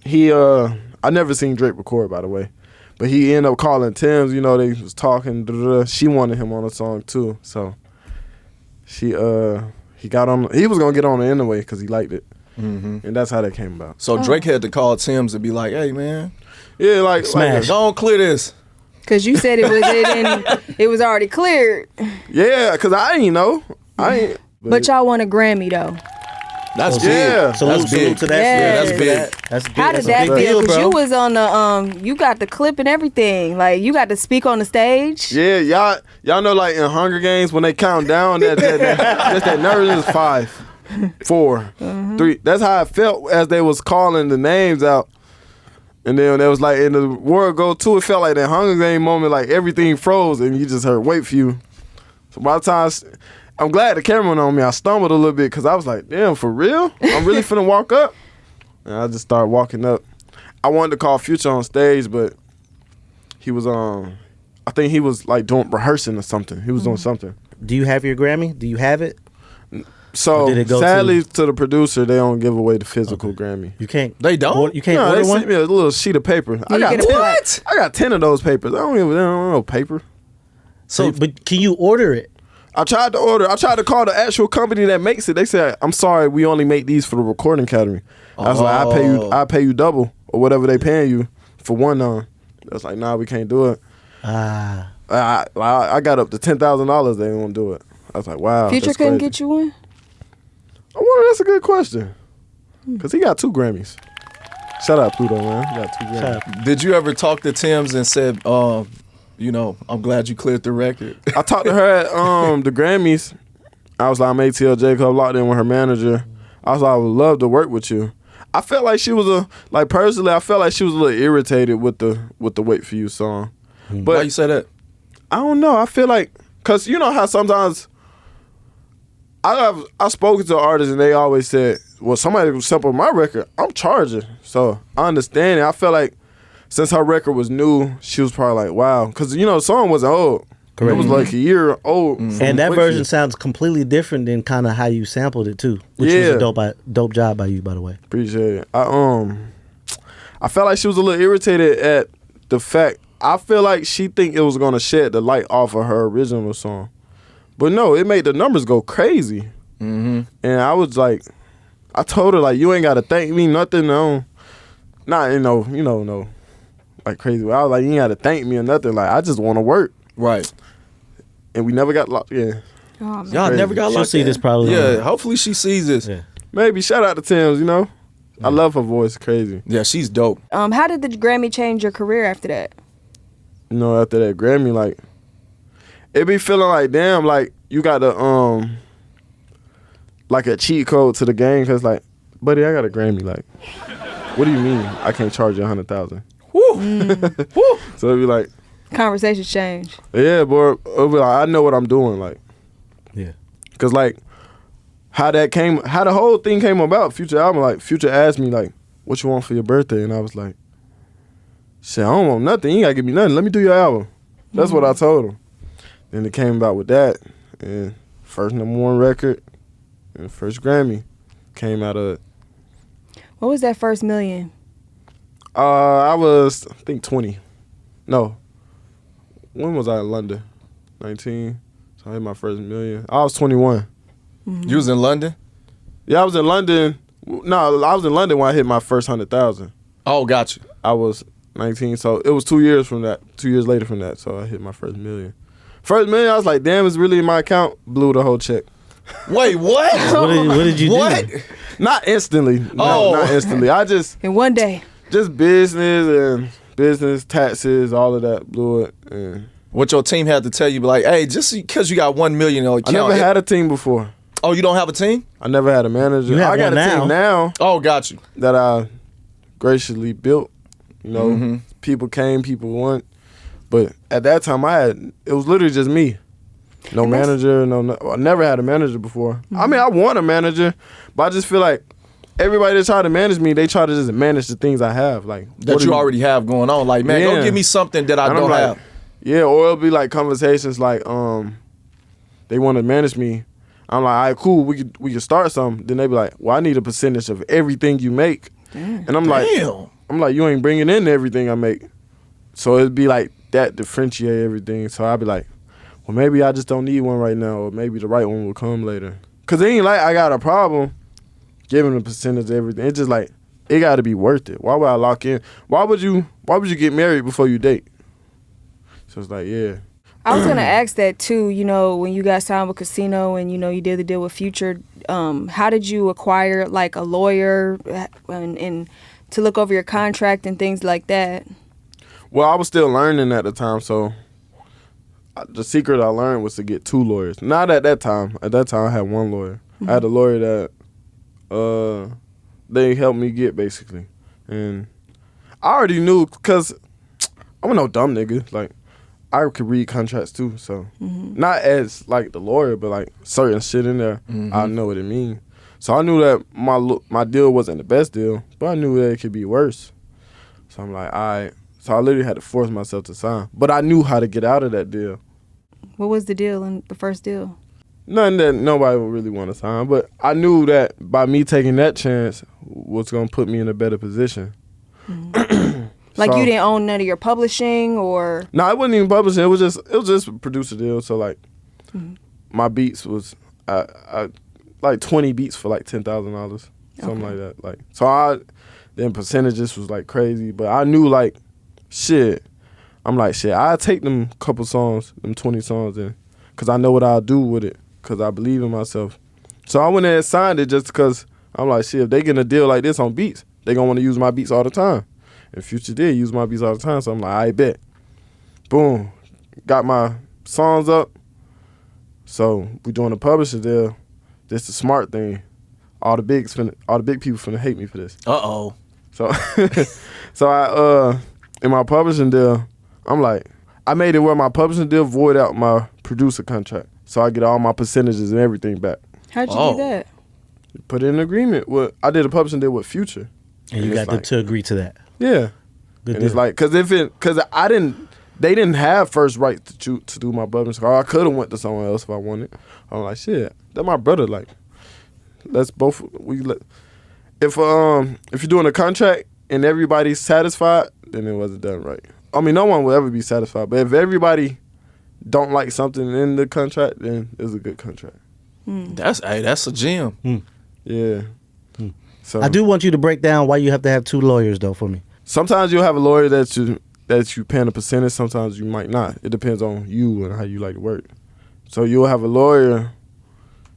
I never seen Drake record, by the way. But he ended up calling Tems, they was talking, She wanted him on a song too. So he got on, he was gonna get on it anyway because he liked it. And that's how that came about. So Drake had to call Tems and be like, "Hey man, Yeah, like Smash. don't clear this." Cause you said it was already cleared. Yeah, because I ain't know. But y'all won a Grammy though. That's Yeah. big. Salute That's big. to that. Yeah, that's big. That's big. How did That's a that big feel? deal, Cause bro. you was on the you got the clip and everything. Like you got to speak on the stage. Yeah, y'all know like in Hunger Games when they count down just that nervous 5, 4, 3. That's how I felt as they was calling the names out. And then there was like in the World Go To, it felt like that Hunger Game moment, like everything froze and you just heard Wait For You. So by the time I'm glad the camera went on me, I stumbled a little bit because I was like, damn, for real? I'm really finna walk up? And I just started walking up. I wanted to call Future on stage, but he was I think he was like rehearsing or something. He was doing something. Do you have your Grammy? Do you have it? So Or did it go sadly to the producer, they don't give away the physical Grammy. You can't. They don't? You can't No, order they one? sent me a little sheet of paper. I You got get a 10, what? I got 10 of those papers. I don't know paper. So, but can you order it? I tried to order. I tried to call the actual company that makes it. They said, "I'm sorry, we only make these for the recording academy." I was like, "I pay you double or whatever they paying you for one." I was like, "Nah, we can't do it." I got up to $10,000. They didn't want to do it. I was like, "Wow." Future that's couldn't crazy. get you one. I wonder. That's a good question. Cause he got 2 Grammys. Shout out Pluto, man. He got 2 Grammys. Did you ever talk to Tems and said, I'm glad you cleared the record? I talked to her at the Grammys. I was like, I'm ATL Jacob, locked in with her manager. I was like, I would love to work with you. I felt like she was personally, I felt like she was a little irritated with the Wait For You song. But Why you say that? I don't know. I feel like, cause you know how sometimes I've spoken to artists and they always said, well, somebody will sample my record, I'm charging. So I understand it. I felt like since her record was new, she was probably like, wow. Because, you know, the song wasn't old. Correct. It was like a year old. And that version sounds completely different than kind of how you sampled it too, which was a dope job by you, by the way. Appreciate it. I felt like she was a little irritated at the fact. I feel like she think it was gonna shed the light off of her original song, but no, it made the numbers go crazy. And I was like, I told her like, you ain't gotta thank me nothing. No, not no, like crazy. I was like, you ain't gotta thank me or nothing. Like I just want to work. Right. And we never got locked. Yeah. Oh, man. Y'all Crazy. never got She'll locked see in. this probably. Yeah, hopefully she sees this. Yeah. Maybe shout out to Tems. You know, I love her voice. Crazy. Yeah, she's dope. How did the Grammy change your career after that? You know, after that Grammy, like it be feeling like damn, like you got the like a cheat code to the game. Cause like, buddy, I got a Grammy. Like, what do you mean I can't charge you $100,000? Woo. So it'd be like, Conversations change. yeah, boy. It'd be like, I know what I'm doing. Like, Yeah. cause like how the whole thing came about. Future album, like Future asked me like, what you want for your birthday, and I was like, shit, I don't want nothing. You ain't gotta give me nothing. Let me do your album. That's what I told him. Then it came about with that, and first #1 record, and first Grammy came out of it. What was that first million? I was, I think 20. No. When was I in London? 19. So I hit my first million. I was 21. You was in London? Yeah, I was in London. No, I was in London when I hit my first 100,000. Oh, got you. I was 19, so it was 2 years from that. 2 years later from that, so I hit my first million. First million, I was like, damn, it's really in my account. Blew the whole check. Wait, what? What did you What? do? Not instantly. No, not instantly. I just In one day. business, taxes, all of that. Blew it. And What your team had to tell you, be like, hey, just because you got 1 million on I account. never had a team before. Oh, you don't have a team? I never had a manager. You have I got one a team now Oh, got you. that I graciously built. You know, people came, people went. But at that time, it was literally just me. No manager, I never had a manager before. I mean, I want a manager, but I just feel like everybody that try to manage me, they try to just manage the things I have. Like That you already have going on. Like, man, go Yeah. give me something that I And I'm don't like, have. Yeah, or it'll be like conversations like, they want to manage me. I'm like, all right, cool, we could start something. Then they be like, well, I need a percentage of everything you make. And I'm like, you ain't bringing in everything I make. So it'd be like that differentiate everything. So I'd be like, well, maybe I just don't need one right now, or maybe the right one will come later. Cause it ain't like I got a problem giving a percentage of everything. It's just like it got to be worth it. Why would I lock in? Why would you get married before you date? So it's like, yeah. I was gonna ask that too. You know, when you got signed with Casino and you know you did the deal with Future, how did you acquire like a lawyer and to look over your contract and things like that? Well, I was still learning at the time, so the secret I learned was to get 2 lawyers. Not at that time. At that time, I had 1 lawyer. I had a lawyer that they helped me get, basically. And I already knew, because I'm no dumb nigga. Like, I could read contracts, too, so. Not as, like, the lawyer, but, like, certain shit in there, I know what it means. So I knew that my deal wasn't the best deal, but I knew that it could be worse. So I'm like, all right. So I literally had to force myself to sign. But I knew how to get out of that deal. What was the deal in the first deal? Nothing that nobody would really want to sign. But I knew that by me taking that chance was going to put me in a better position. Like So- you didn't own none of your publishing or? No, it wasn't even publishing. It was just a producer deal. So like, my beats was I like 20 beats for like $10,000, something like that. Like, so then percentages was like crazy, but I knew like, shit. I'm like, shit. I take them couple songs, them 20 songs, in, cause I know what I'll do with it, cause I believe in myself. So I went there and signed it just cause I'm like, shit. If they get a deal like this on beats, they gonna want to use my beats all the time. And Future did use my beats all the time, so I'm like, I bet. Boom, got my songs up. So we doing a publisher deal. This the smart thing. All the big people finna hate me for this. Uh-oh. So, so I in my publishing deal, I'm like, I made it where my publishing deal void out my producer contract, so I get all my percentages and everything back. How'd you do that? Put in an agreement with. I did a publishing deal with Future. And you got them to agree to that. Yeah, Good and it's deal. like, cause they didn't have first right to do my brother's car. I could have went to someone else if I wanted. I'm like, shit, that's my brother. Like, let's both if you're doing a contract and everybody's satisfied, then it wasn't done right. I mean, no one will ever be satisfied, but if everybody don't like something in the contract, then it's a good contract. That's a gem. Yeah. So I do want you to break down why you have to have 2 lawyers though for me. sometimes you'll have a lawyer that you paying a percentage. Sometimes you might not. It depends on you and how you like to work. So you'll have a lawyer,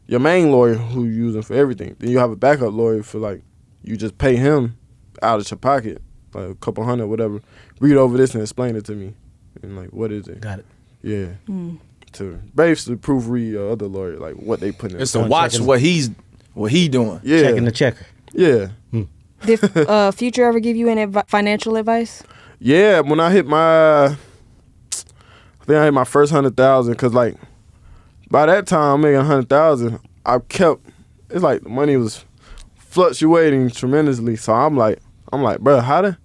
your main lawyer who you using for everything. Then you have a backup lawyer for like you just pay him out of your pocket, like a couple hundred, whatever. Read over this and explain it to me. And like, what is it? Got it. Yeah. To basically proofread your other lawyer, like what they put in. It's to watch what he doing. Yeah. Checking the checker. Yeah. Did Future ever give you any financial advice? Yeah, when I hit I think I hit my first 100,000, cause like by that time I'm making 100,000. It's like the money was fluctuating tremendously. So I'm like, bro,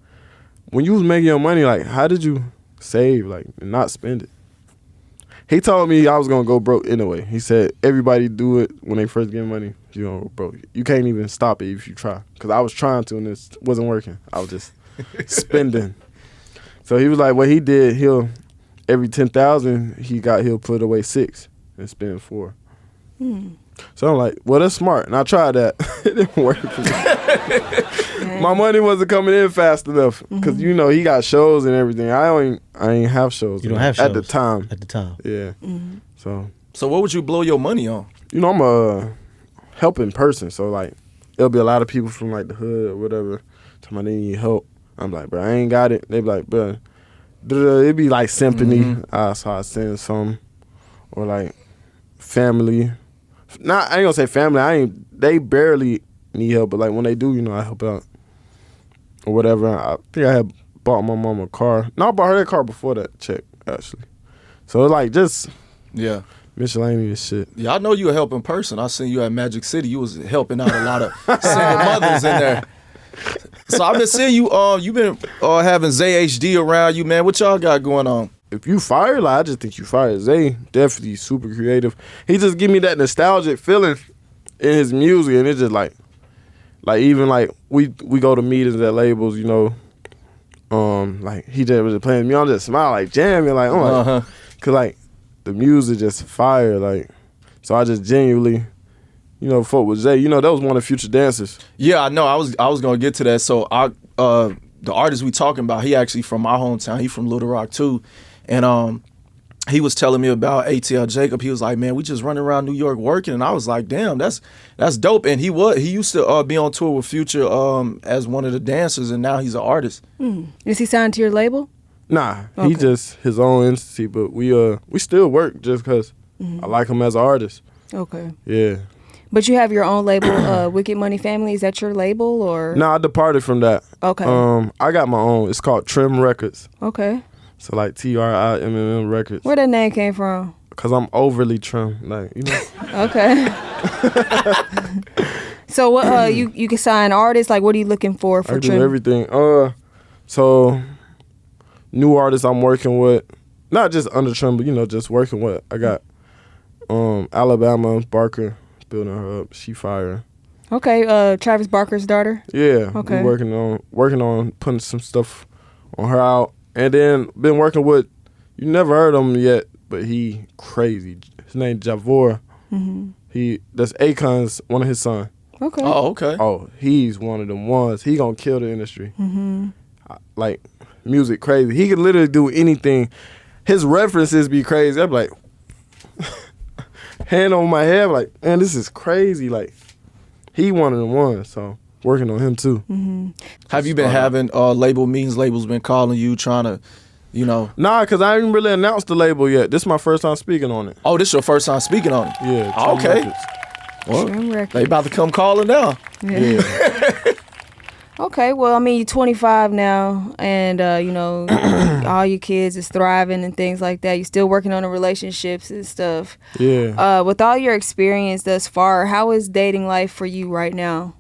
when you was making your money, like, how did you save, like, and not spend it? He told me I was gonna go broke anyway. He said everybody do it when they first get money. You gonna go broke. You can't even stop it if you try. Cause I was trying to and it wasn't working. I was just spending. So he was like, what he did, every 10,000 he'll put away 6 and spend 4. So I'm like, well, that's smart. And I tried that. It didn't work for me. My money wasn't coming in fast enough. Because, he got shows and everything. I ain't have shows. You don't have shows? At the time. At the time. Yeah. So what would you blow your money on? I'm a helping person. So, like, there'll be a lot of people from, like, the hood or whatever. Tell me they need help. I'm like, bro, I ain't got it. They be like, bro, it'd be like symphony. So I send some. Or, like, family. I ain't gonna say family. They barely need help, but like when they do, I help out or whatever. I think I had bought my mom a car. No, I bought her that car before that check actually. So it's like just miscellaneous shit. Yeah, I know you a helping person. I seen you at Magic City. You was helping out a lot of single mothers in there. So I've been seeing you. You been having Zay HD around you, man. What y'all got going on? If you fire, like, I just think you fired. Zay definitely super creative. He just give me that nostalgic feeling in his music, and it's just like even like we go to meetings at labels, like he just was playing me, I'm just smile like jamming, like cause like the music just fire, like so I just genuinely, fuck with Zay. That was one of Future dancers. Yeah, I know. I was gonna get to that. So the artist we talking about, he actually from my hometown. He from Little Rock too. And he was telling me about ATL Jacob. He was like, man, we just running around New York working. And I was like, damn, that's dope. And he used to be on tour with Future as one of the dancers, and now he's an artist. Is he signed to your label? Nah, Okay. he just his own entity. But we still work just because I like him as an artist. Okay. Yeah. But you have your own label, Wicked Money Family. Is that your label or? Nah, I departed from that. Okay. I got my own. It's called Trim Records. Okay. So like TRIMMM Records. Where that name came from? Cause I'm overly trim, like Okay. So what? You can sign artists. Like, what are you looking for I do Trim? everything. So new artists I'm working with, not just under Trim, but just working with. I got Alabama Barker building her up. She fire. Okay. Travis Barker's daughter. Yeah. Okay. We working on putting some stuff on her out. And then been working with, you never heard of him yet, but he crazy. His name Javor. That's Akon's one of his sons. Okay. Oh, okay. Oh, he's one of them ones. He gonna kill the industry. Like music crazy. He can literally do anything. His references be crazy. I'm like, hand on my head, like, man, this is crazy. Like, he one of them ones. So working on him too. Have you been having label meetings? Labels been calling you, trying to, Nah, cause I didn't really announce the label yet. This is my first time speaking on it. Oh, this your first time speaking on it? Yeah. Oh, Trim okay. Records. Well, Trim Records. they about to come calling now. Yeah. Okay, well, I mean, you're 25 now, and, all your kids is thriving and things like that. You're still working on the relationships and stuff. Yeah. With all your experience thus far, how is dating life for you right now?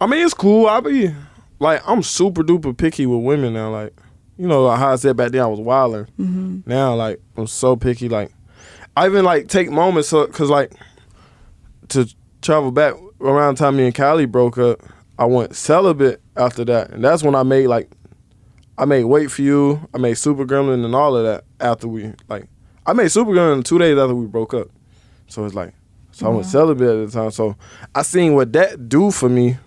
I mean, it's cool. like I'm super duper picky with women now. Like, you know how I said back then I was wilding. Mm-hmm. Now like I'm so picky. Like I even like take moments cause like to travel back around the time me and Callie broke up, I went celibate after that, and that's when I made Wait For You, I made Super Gremlin and all of that after we like I made Super Gremlin 2 days after we broke up. So it's like I went celibate at the time. So I seen what that do for me.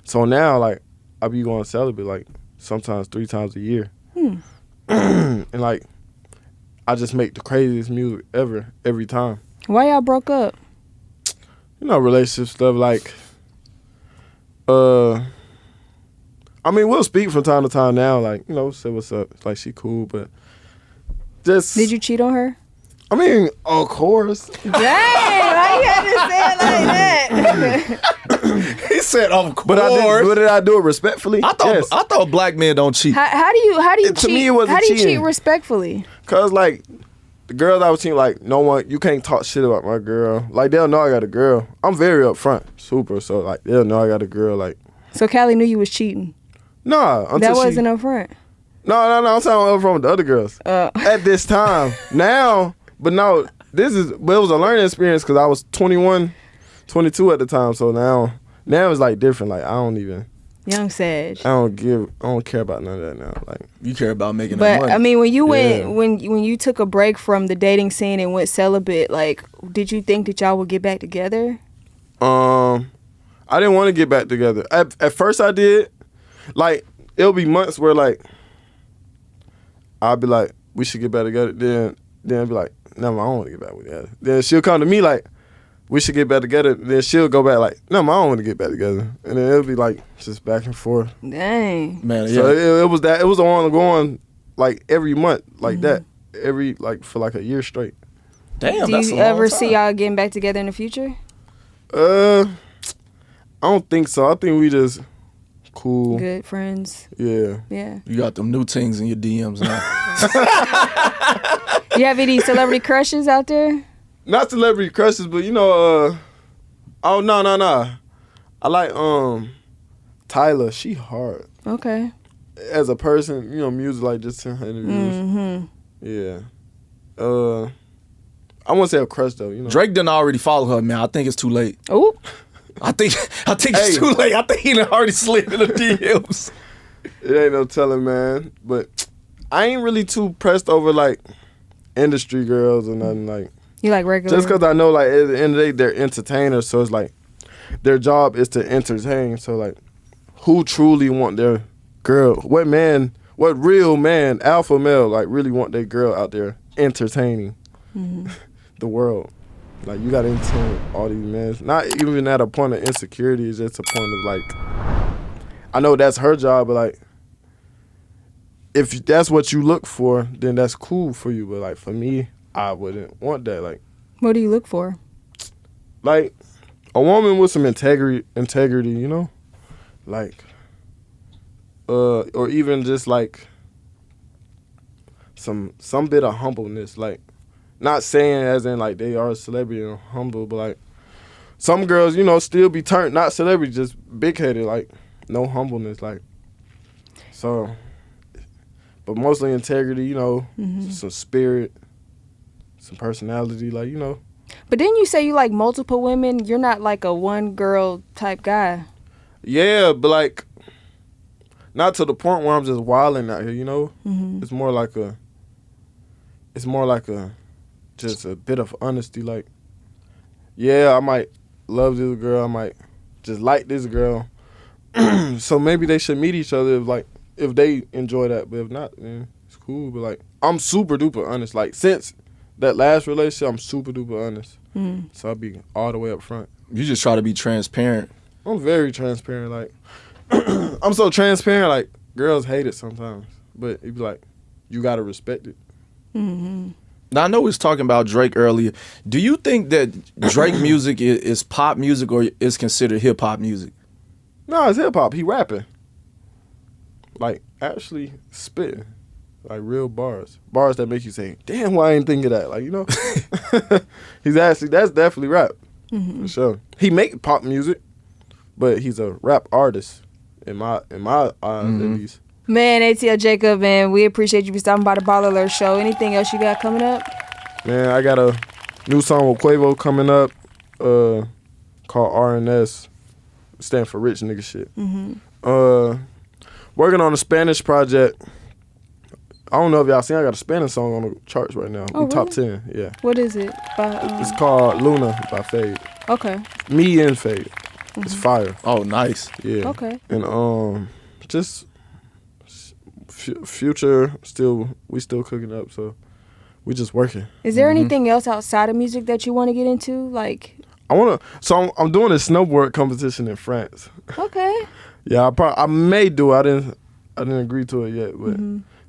So now like I be going celibate like sometimes 3 times a year. And like I just make the craziest music ever every time. Why y'all broke up? You know, relationship stuff like I mean, we'll speak from time to time now, like, you know, say what's up. It's like she cool, but just Did you cheat on her? I mean, of course. Dang, why you had to say it like that? He said, "Of course." But did I do it respectfully? I Yes. thought black men don't cheat. How do you To cheat? me, it wasn't how do you cheat cheating. respectfully? Cause like the girls I was cheating, like no one, you can't talk shit about my girl. Like they'll know I got a girl. I'm very upfront, super. So like they'll know I got a girl. Like So Callie knew you was cheating. nah, until That she, wasn't up front. No, I'm talking from the other girls. At this time, now, but no, but it was a learning experience because I was 21, 22 at the time. So now it's like different. Like I Young Sag. I don't care about none of that now. Like You care about making that But money. I mean, when you went, Yeah. when you took a break from the dating scene and went celibate, like, did you think that y'all would get back together? I didn't want to get back together. At first I did. Like it'll be months where like I'll be like, we should get back together. Then I'll be like, no, I don't want to get back together. Then she'll come to me like, we should get back together. Then she'll go back like, no, I don't want to get back together. And then it'll be like just back and forth. Dang. Man, yeah. So it was that. It was ongoing like every month like that. Every like for like a year straight. Damn, Do that's you a long ever time. see y'all getting back together in the future? I don't think so. I think we just cool. Good friends. Yeah. Yeah. You got them new things in your DMs now. You have any celebrity crushes out there? Not celebrity crushes, but you know, oh no. I like Tyler. She hard. Okay. As a person, you know, music like just in her interviews. Mm-hmm. Yeah. I won't say a crush though, you know. Drake done already follow her, man. I think it's too late. Oh. I think it's too late. I think he done already slid in the DMs. It ain't no telling, man. But I ain't really too pressed over like industry girls or nothing like. You like regular? Just because I know, like, at the end of the day, they're entertainers, so it's like their job is to entertain. So, like, who truly want their girl? What real man, alpha male, like, really want their girl out there entertaining the world? Like, you got to entertain all these men. Not even at a point of insecurity, it's just a point of, like, I know that's her job, but, like, if that's what you look for, then that's cool for you. But, like, for me, I wouldn't want that. Like, What do you look for? like a woman with some integrity, you know, like, or even just like some bit of humbleness. Like, not saying as in like they are a celebrity and humble, but like some girls, you know, still be turned not celebrity, just big headed, like no humbleness, like so. But mostly integrity, you know, some spirit. Some personality, like, you know. But didn't you say you like multiple women? You're not like a one girl type guy. Yeah, but like, not to the point where I'm just wilding out here, you know. It's more like just a bit of honesty. Like, yeah, I might love this girl, I might just like this girl. So maybe they should meet each other if they enjoy that. But if not, then it's cool. But like, I'm super duper honest. Like, since that last relationship, I'm super duper honest. So I'll be all the way up front. You just try to be transparent. I'm very transparent. Like, I'm so transparent. Like, girls hate it sometimes, but it be like, you gotta respect it. Now, I know we was talking about Drake earlier. Do you think that Drake music is pop music or is considered hip hop music? No, it's hip hop. He rapping. Like, actually spitting. Like, real bars. Bars that make you say, damn, why I ain't think of that? Like, you know? That's definitely rap. For sure. He make pop music, but he's a rap artist in my eyes at least. Man, ATL Jacob, man, we appreciate you for stopping by the BallerAlert show. Anything else you got coming up? Man, I got a new song with Quavo coming up called RNS. Stand for rich nigga shit. Working on a Spanish project. I don't know if y'all seen, I got a Spanish song on the charts right now. Oh, in top really? 10, yeah. What is it? It's called Luna by Fade. Okay. Me and Fade. It's fire. Oh, nice. Yeah. Okay. And just Future we still cooking up, so we just working. Is there anything else outside of music that you want to get into? Like, I'm doing a snowboard competition in France. okay. Yeah, I may do it. I didn't agree to it yet, but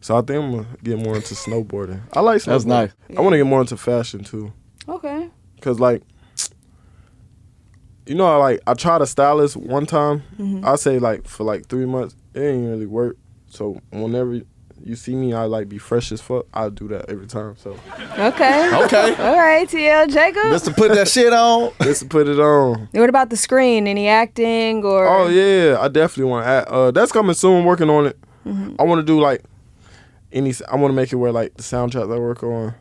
so I think I'm gonna get more into snowboarding. I like snowboarding. That's nice. I want to get more into fashion too. Okay. Cause like, you know, I tried a stylist one time. I say like for like 3 months, it ain't really work. So whenever you see me, I like be fresh as fuck. I do that every time. So Okay. Okay. All right, TL Jacob. Just to put that shit on. just to put it on. What about the screen? Any acting or? Oh yeah, I definitely want to act. That's coming soon. Working on it. I want to do like I want to make it where like the soundtracks I work on,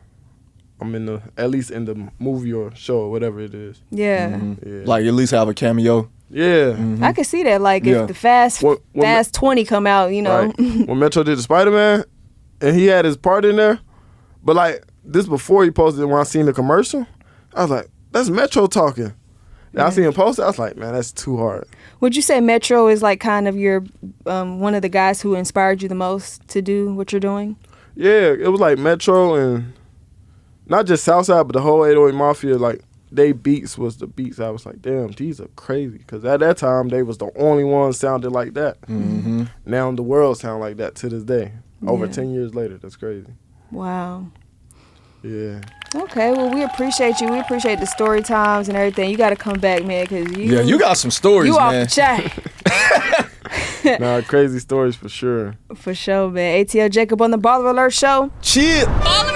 I'm at least in the movie or show or whatever it is. Yeah. Yeah. Like at least have a cameo. Yeah. I can see that. Like Yeah. if the Fast What- 20 come out, you know. Right. When Metro did the Spider-Man, and he had his part in there, but like this before he posted it, when I seen the commercial, I was like, that's Metro talking. And I seen him post it, I was like, man, that's too hard. Would you say Metro is like kind of your one of the guys who inspired you the most to do what you're doing? Yeah, it was like Metro and not just Southside, but the whole 808 Mafia, like they beats was the beats. I was like, damn, these are crazy. Because at that time, they was the only ones sounded like that. Now the world sound like that to this day. Over 10 years later, that's crazy. Wow. Yeah. Okay, well, we appreciate you. We appreciate the story times and everything. You got to come back, man, because You got some stories, you off man. the chain. Nah, crazy stories for sure. For sure, man. ATL Jacob on the BallerAlert show. Shit. Baller